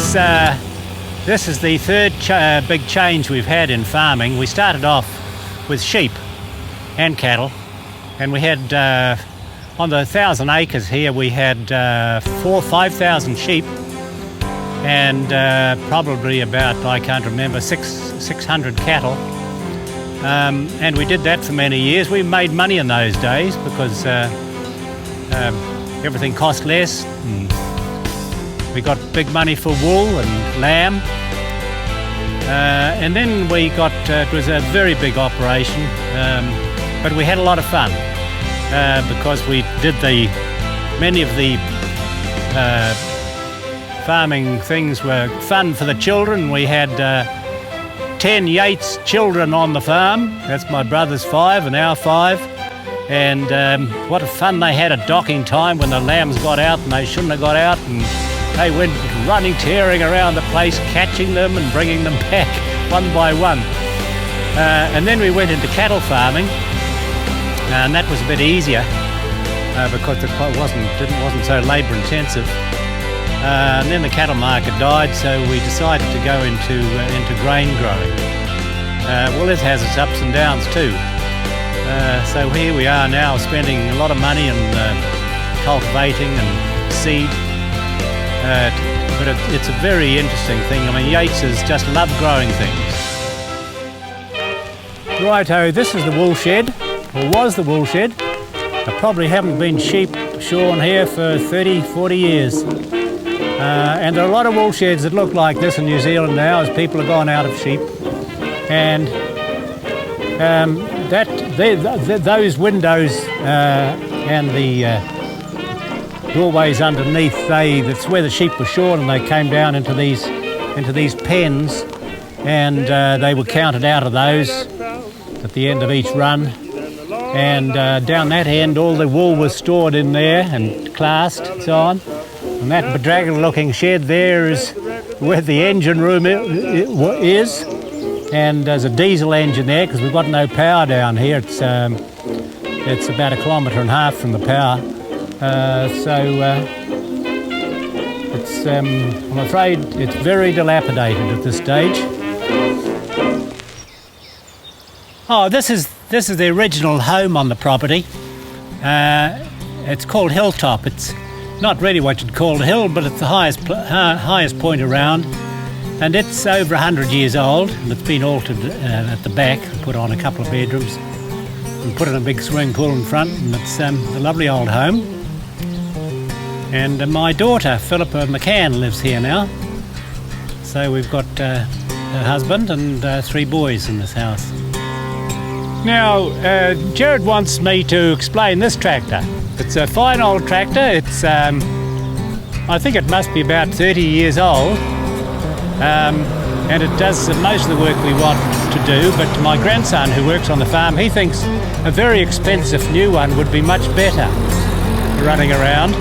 This is the third big change we've had in farming. We started off with sheep and cattle, and we had on the 1,000 acres here we had 5,000 sheep and probably about, I can't remember, 600 cattle. And we did that for many years. We made money in those days because everything cost less. And we got big money for wool and lamb. And then we got, it was a very big operation, but we had a lot of fun because we did many of the farming things were fun for the children. We had 10 Yates children on the farm. That's my brother's 5 and our 5. And what a fun they had at docking time when the lambs got out and they shouldn't have got out, and they went running, tearing around the place, catching them and bringing them back one by one. And then we went into cattle farming, and that was a bit easier because it wasn't so labour intensive. And then the cattle market died, so we decided to go into grain growing. Well, it has its ups and downs too. So here we are now, spending a lot of money on cultivating and seed. But it's a very interesting thing. I mean, Yateses just love growing things. Righto, this is the wool shed, or was the wool shed. There probably haven't been sheep shorn here for 30, 40 years. And there are a lot of wool sheds that look like this in New Zealand now as people have gone out of sheep. And those windows and the doorways underneath, that's where the sheep were shorn, and they came down into these pens, and they were counted out of those at the end of each run. And down that end, all the wool was stored in there and classed and so on. And that bedraggled-looking shed there is where the engine room is, and there's a diesel engine there because we've got no power down here. It's about 1.5 kilometres from the power, it's I'm afraid it's very dilapidated at this stage. Oh, this is the original home on the property. It's called Hilltop. It's not really what you'd call a hill, but it's the highest point around, and it's over 100 years old, and it's been altered at the back, put on a couple of bedrooms and put in a big swimming pool in front, and it's a lovely old home. And my daughter Philippa McCann lives here now, so we've got her husband and 3 boys in this house. Now Jared wants me to explain this tractor. It's a fine old tractor. It's, I think it must be about 30 years old, and it does most of the work we want to do, but my grandson who works on the farm, he thinks a very expensive new one would be much better for running around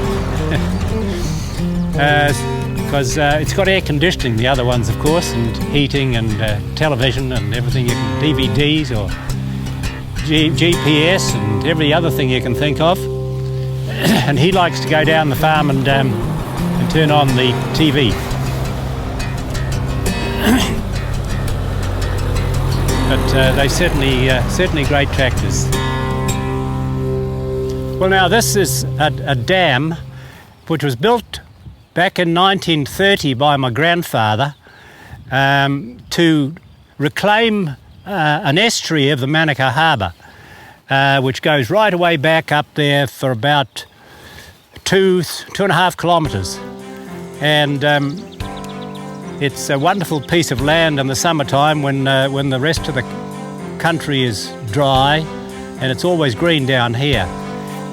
because it's got air conditioning, the other ones of course, and heating and television and everything, DVDs or GPS and every other thing you can think of. And he likes to go down the farm and turn on the TV. But they're certainly great tractors. Well, now this is a dam which was built back in 1930 by my grandfather to reclaim an estuary of the Manukau Harbour, which goes right away back up there for about 2.5 kilometres. And it's a wonderful piece of land in the summertime when the rest of the country is dry, and it's always green down here.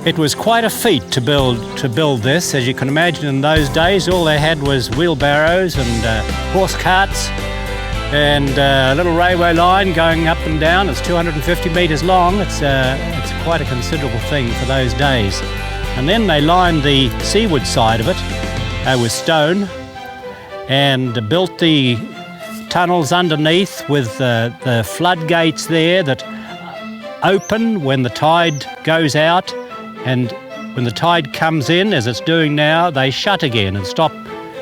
It was quite a feat to build this. As you can imagine, in those days all they had was wheelbarrows and horse carts and a little railway line going up and down. It's 250 metres long. It's quite a considerable thing for those days. And then they lined the seaward side of it with stone and built the tunnels underneath with the floodgates there that open when the tide goes out, and when the tide comes in, as it's doing now, they shut again and stop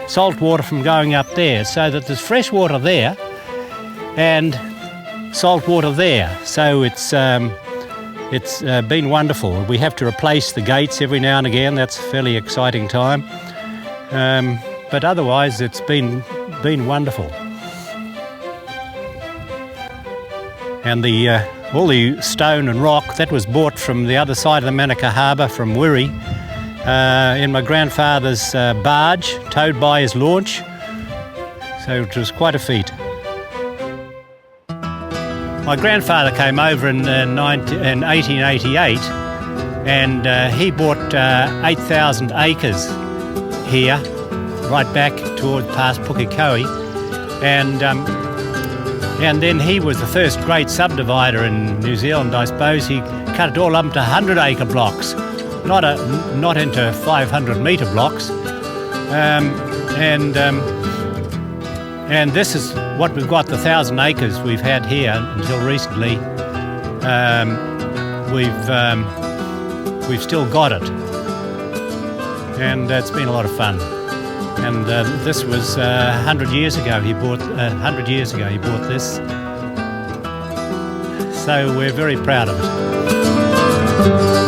salt water from going up there, so that there's fresh water there and salt water there. So it's been wonderful. We have to replace the gates every now and again. That's a fairly exciting time. But otherwise, it's been wonderful. And all the stone and rock that was bought from the other side of the Manukau Harbour, from Wiri, in my grandfather's barge, towed by his launch. So it was quite a feat. My grandfather came over in 1888, and he bought 8,000 acres here, right back towards past Pukekohe, and then he was the first great subdivider in New Zealand, I suppose. He cut it all up into 100-acre blocks, not into 500-metre blocks, and this is what we've got, the 1,000 acres we've had here until recently. We've still got it, and it's been a lot of fun. And this was 100 years ago. He bought this, so we're very proud of it.